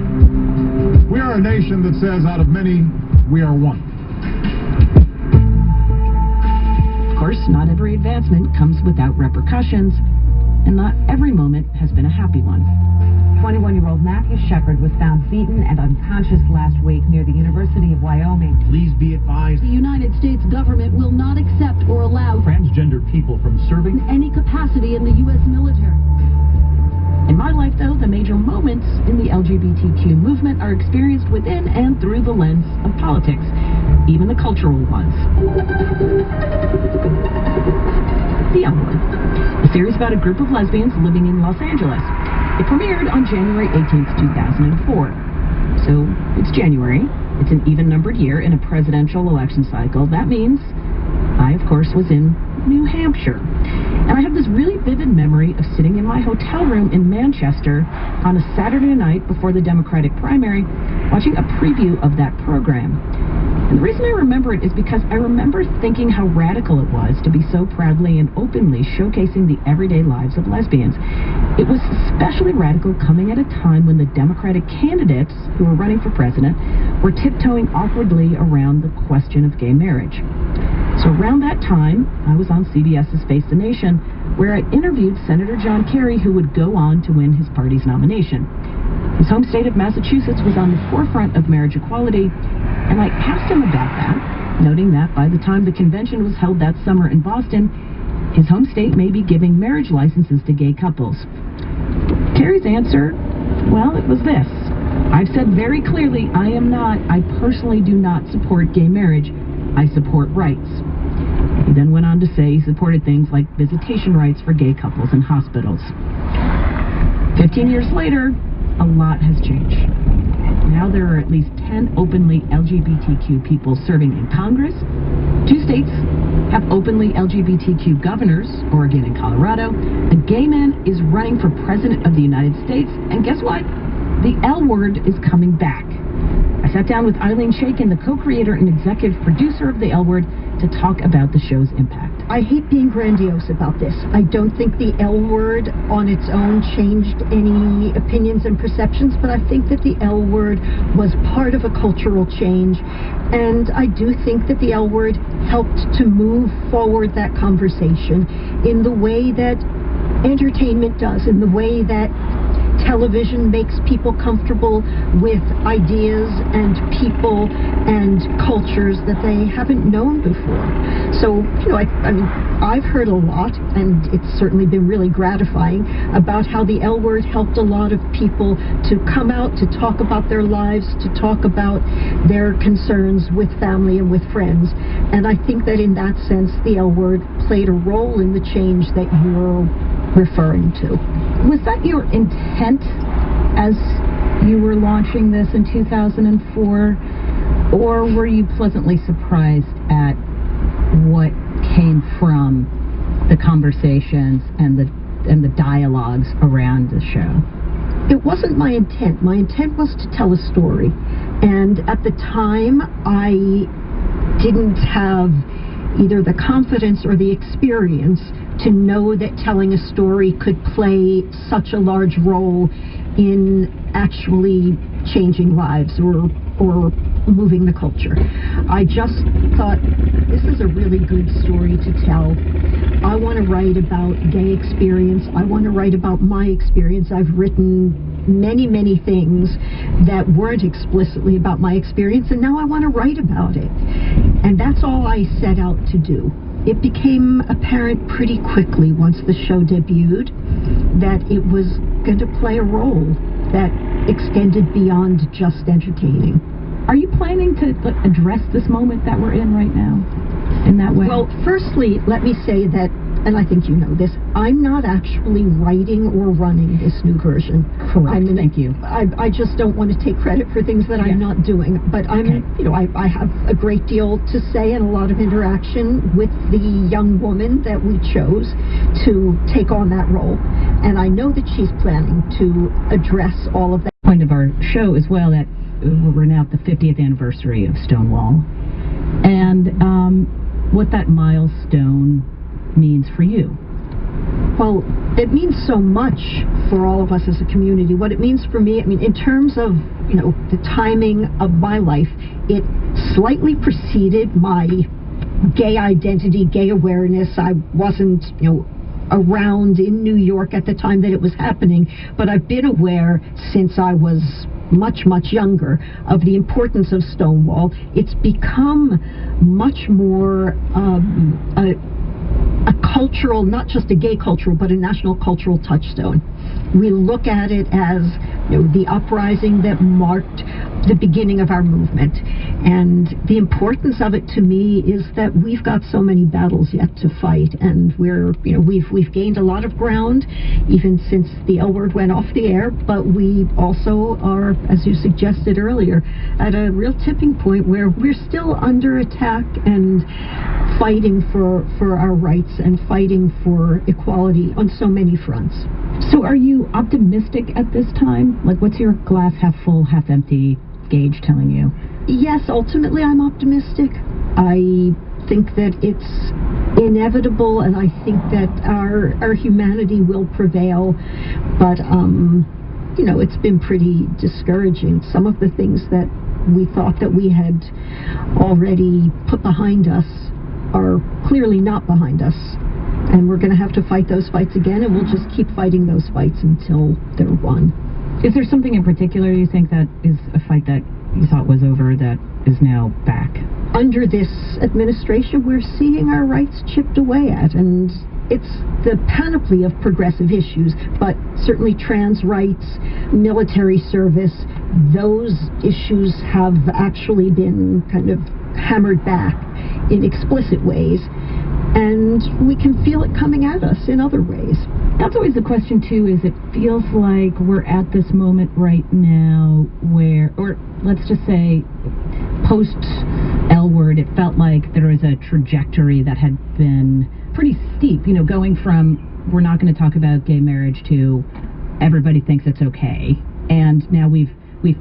We are a nation that says, out of many, we are one. Of course, not every advancement comes without repercussions, and not every moment has been a happy one. 21-year-old Matthew Shepard was found beaten and unconscious last week near the University of Wyoming. Please be advised, the United States government will not accept or allow transgender people from serving in any capacity in the U.S. military. In my life, though, the major moments in the LGBTQ movement are experienced within and through the lens of politics, even the cultural ones. The Young One, a series about a group of lesbians living in Los Angeles. It premiered on January 18th, 2004. So, it's January. It's an even-numbered year in a presidential election cycle. That means I, of course, was in New Hampshire. And I have this really vivid memory of sitting in my hotel room in Manchester on a Saturday night before the Democratic primary, watching a preview of that program. And the reason I remember it is because I remember thinking how radical it was to be so proudly and openly showcasing the everyday lives of lesbians. It was especially radical coming at a time when the Democratic candidates who were running for president were tiptoeing awkwardly around the question of gay marriage. So Around that time, I was on CBS's Face the Nation, where I interviewed Senator John Kerry, who would go on to win his party's nomination. His home state of Massachusetts was on the forefront of marriage equality, and I asked him about that, noting that by the time the convention was held that summer in Boston, his home state may be giving marriage licenses to gay couples. Kerry's answer, well, it was this. I've said very clearly I personally do not support gay marriage. I support rights. He then went on to say he supported things like visitation rights for gay couples in hospitals. 15 years later, a lot has changed. Now there are at least 10 openly LGBTQ people serving in Congress. 2 states have openly LGBTQ governors, Oregon and Colorado. A gay man is running for president of the United States. And guess what? The L word is coming back. I sat down with Eileen Shaken, the co-creator and executive producer of the L Word, to talk about the show's impact. I hate being grandiose about this. I don't think the L Word on its own changed any opinions and perceptions, but I think that the L Word was part of a cultural change, and I do think that the L Word helped to move forward that conversation in the way that entertainment does, in the way that television makes people comfortable with ideas and people and cultures that they haven't known before. So, I mean, I've heard a lot, and it's certainly been really gratifying, about how the L Word helped a lot of people to come out, to talk about their lives, to talk about their concerns with family and with friends. And I think that in that sense, the L Word played a role in the change that you're referring to. Was that your intent as you were launching this in 2004, or were you pleasantly surprised at what came from the conversations and the dialogues around the show? It wasn't my intent. My intent was to tell a story, and at the time I didn't have either the confidence or the experience to know that telling a story could play such a large role in actually changing lives or moving the culture. I just thought, this is a really good story to tell. I want to write about gay experience. I want to write about my experience. I've written many things that weren't explicitly about my experience, and now I want to write about it. And that's all I set out to do. It became apparent pretty quickly once the show debuted that it was going to play a role that extended beyond just entertaining. Are you planning to address this moment that we're in right now in that way? Well, firstly, let me say that, and I think you know this, I'm not actually writing or running this new version. Correct. Thank you. I just don't want to take credit for things that I'm not doing. But I'm, I have a great deal to say and a lot of interaction with the young woman that we chose to take on that role. And I know that she's planning to address all of that. Point of our show as well, that we're now at the 50th anniversary of Stonewall, and what that milestone means for you. Well, it means so much for all of us as a community. What it means for me, I mean, in terms of, the timing of my life, it slightly preceded my gay identity, gay awareness. I wasn't, around in New York at the time that it was happening, but I've been aware since I was much younger of the importance of Stonewall. It's become much more a cultural, not just a gay cultural, but a national cultural touchstone. We look at it as the uprising that marked the beginning of our movement, and the importance of it to me is that we've got so many battles yet to fight, and we've gained a lot of ground even since the L Word went off the air, but we also are, as you suggested earlier, at a real tipping point where we're still under attack and fighting for our rights and fighting for equality on so many fronts. So are you optimistic at this time? Like, what's your glass half full, half empty gauge telling you? Yes, ultimately I'm optimistic. I think that it's inevitable, and I think that our humanity will prevail, but it's been pretty discouraging. Some of the things that we thought that we had already put behind us are clearly not behind us. And we're going to have to fight those fights again, and we'll just keep fighting those fights until they're won. Is there something in particular you think that is a fight that you thought was over that is now back? Under this administration, we're seeing our rights chipped away at, and it's the panoply of progressive issues, but certainly trans rights, military service, those issues have actually been kind of hammered back in explicit ways, and we can feel it coming at us in other ways. That's always the question, too, is it feels like we're at this moment right now where, or let's just say, post-L-word, it felt like there was a trajectory that had been pretty steep, you know, going from we're not going to talk about gay marriage to everybody thinks it's okay. And now we've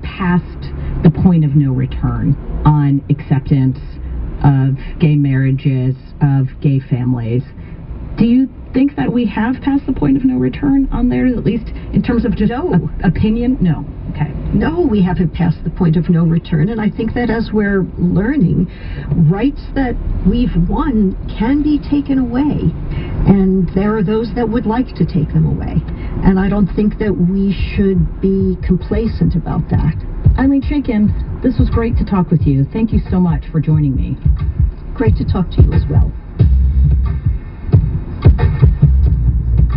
passed the point of no return on acceptance of gay marriages, of gay families. Do you think that we have passed the point of no return on there, at least in terms of just opinion? No. Okay. No, we haven't passed the point of no return, and I think that as we're learning, rights that we've won can be taken away, and there are those that would like to take them away, and I don't think that we should be complacent about that. Eileen Shankin, this was great to talk with you. Thank you so much for joining me. Great to talk to you as well.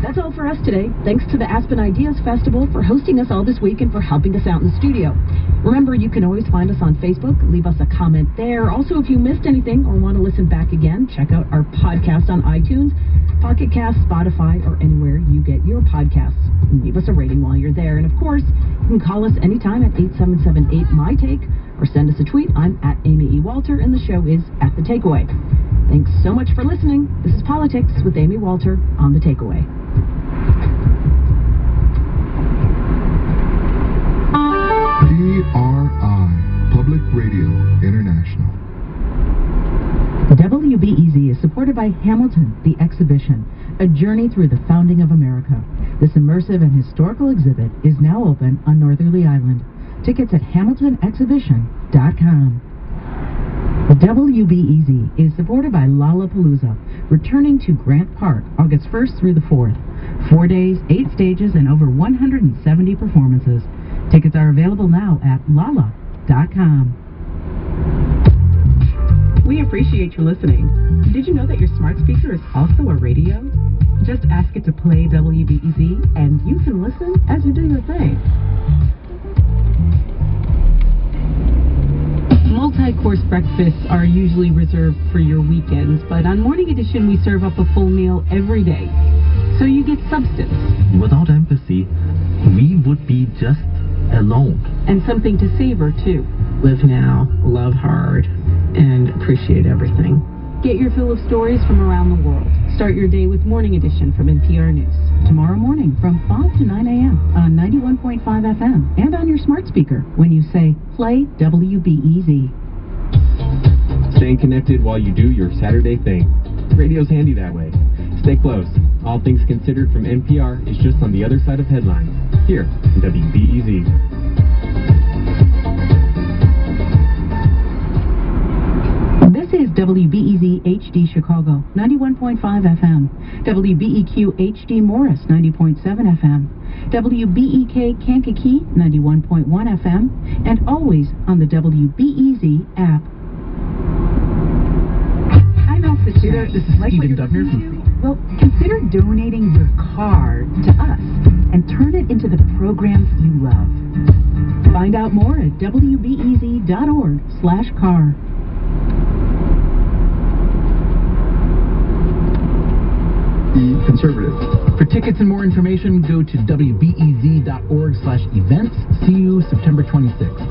That's all for us today. Thanks to the Aspen Ideas Festival for hosting us all this week and for helping us out in the studio. Remember, you can always find us on Facebook. Leave us a comment there. Also, if you missed anything or want to listen back again, check out our podcast on iTunes, Pocket Cast, Spotify, or anywhere you get your podcasts. And leave us a rating while you're there. And of course, you can call us anytime at 877-8-MY-TAKE or send us a tweet. I'm at Amy E. Walter, and the show is At The Takeaway. Thanks so much for listening. This is Politics with Amy Walter on The Takeaway. PRI, Public Radio International. WBEZ is supported by Hamilton, the Exhibition, a journey through the founding of America. This immersive and historical exhibit is now open on Northerly Island. Tickets at hamiltonexhibition.com. WBEZ is supported by Lollapalooza, returning to Grant Park August 1st through the 4th. 4 days, 8 stages, and over 170 performances. Tickets are available now at lala.com. We appreciate you listening. Did you know that your smart speaker is also a radio? Just ask it to play WBEZ, and you can listen as you do your thing. Multi-course breakfasts are usually reserved for your weekends, but on Morning Edition we serve up a full meal every day, so you get substance. Without empathy, we would be just alone. And something to savor, too. Live now, love hard, and appreciate everything. Get your fill of stories from around the world. Start your day with Morning Edition from NPR News. Tomorrow morning from 5 to 9 a.m. on 91.5 FM and on your smart speaker when you say, play WBEZ. Staying connected while you do your Saturday thing. Radio's handy that way. Stay close. All Things Considered from NPR is just on the other side of headlines, here on WBEZ. This is WBEZ HD Chicago, 91.5 FM, WBEQ HD Morris, 90.7 FM, WBEK Kankakee, 91.1 FM, and always on the WBEZ app. I'm Elsa Today. This is Stephen Dubner from... Well, consider donating your car to us and turn it into the programs you love. Find out more at wbez.org/car. The Conservative. For tickets and more information, go to wbez.org/events. See you September 26th.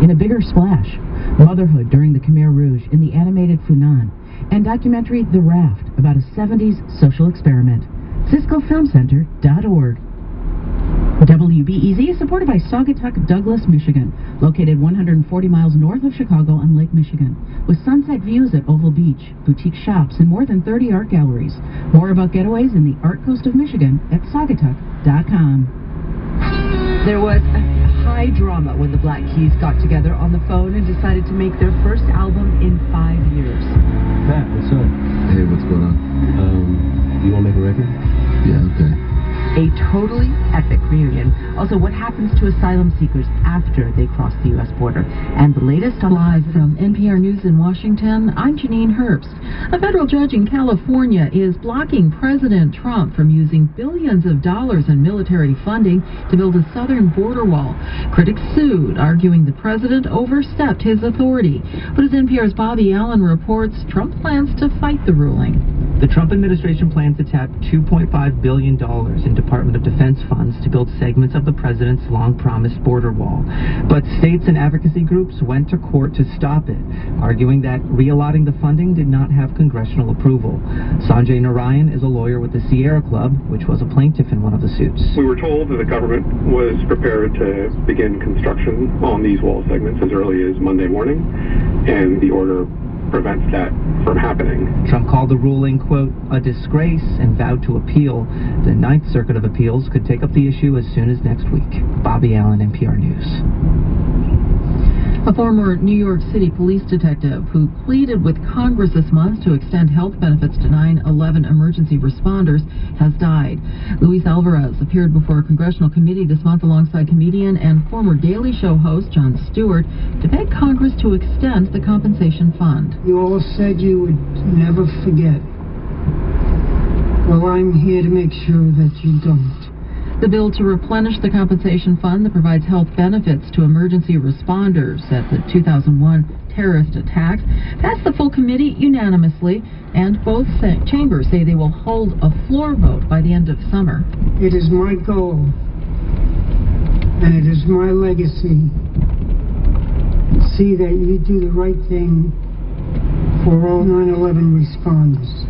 In a bigger splash, motherhood during the Khmer Rouge in the animated Funan, and documentary The Raft about a 70s social experiment. CiscoFilmCenter.org. WBEZ is supported by Saugatuck Douglas, Michigan, located 140 miles north of Chicago on Lake Michigan, with sunset views at Oval Beach, boutique shops, and more than 30 art galleries. More about getaways in the Art Coast of Michigan at saugatuck.com. There was high drama when the Black Keys got together on the phone and decided to make their first album in 5 years. Pat, what's up? Hey, what's going on? You want to make a record? Yeah, okay. A totally epic reunion. Also, what happens to asylum seekers after they cross the U.S. border? And the latest on Live from NPR News in Washington, I'm Janine Herbst. A federal judge in California is blocking President Trump from using billions of dollars in military funding to build a southern border wall. Critics sued, arguing the president overstepped his authority. But as NPR's Bobby Allen reports, Trump plans to fight the ruling. The Trump administration plans to tap $2.5 billion in Department of Defense funds to build segments of the president's long-promised border wall. But states and advocacy groups went to court to stop it, arguing that reallocating the funding did not have congressional approval. Sanjay Narayan is a lawyer with the Sierra Club, which was a plaintiff in one of the suits. We were told that the government was prepared to begin construction on these wall segments as early as Monday morning, and the order prevents that from happening. Trump called the ruling, quote, a disgrace, and vowed to appeal. The Ninth Circuit of Appeals could take up the issue as soon as next week. Bobby Allen, NPR News. A former New York City police detective who pleaded with Congress this month to extend health benefits to 9/11 emergency responders has died. Luis Alvarez appeared before a congressional committee this month alongside comedian and former Daily Show host Jon Stewart to beg Congress to extend the compensation fund. You all said you would never forget. Well, I'm here to make sure that you don't. The bill to replenish the compensation fund that provides health benefits to emergency responders at the 2001 terrorist attacks passed the full committee unanimously, and both chambers say they will hold a floor vote by the end of summer. It is my goal, and it is my legacy, to see that you do the right thing for all 9/11 responders.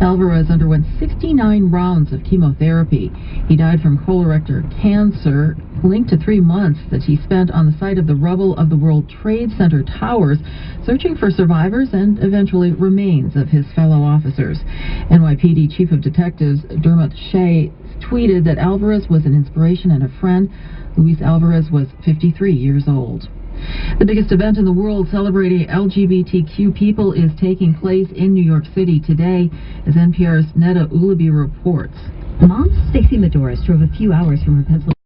Alvarez underwent 69 rounds of chemotherapy. He died from colorectal cancer, linked to 3 months that he spent on the site of the rubble of the World Trade Center towers, searching for survivors and eventually remains of his fellow officers. NYPD Chief of Detectives Dermot Shea tweeted that Alvarez was an inspiration and a friend. Luis Alvarez was 53 years old. The biggest event in the world celebrating LGBTQ people is taking place in New York City today, as NPR's Neda Ulabi reports. Mom Stacey Madoris drove a few hours from her Pennsylvania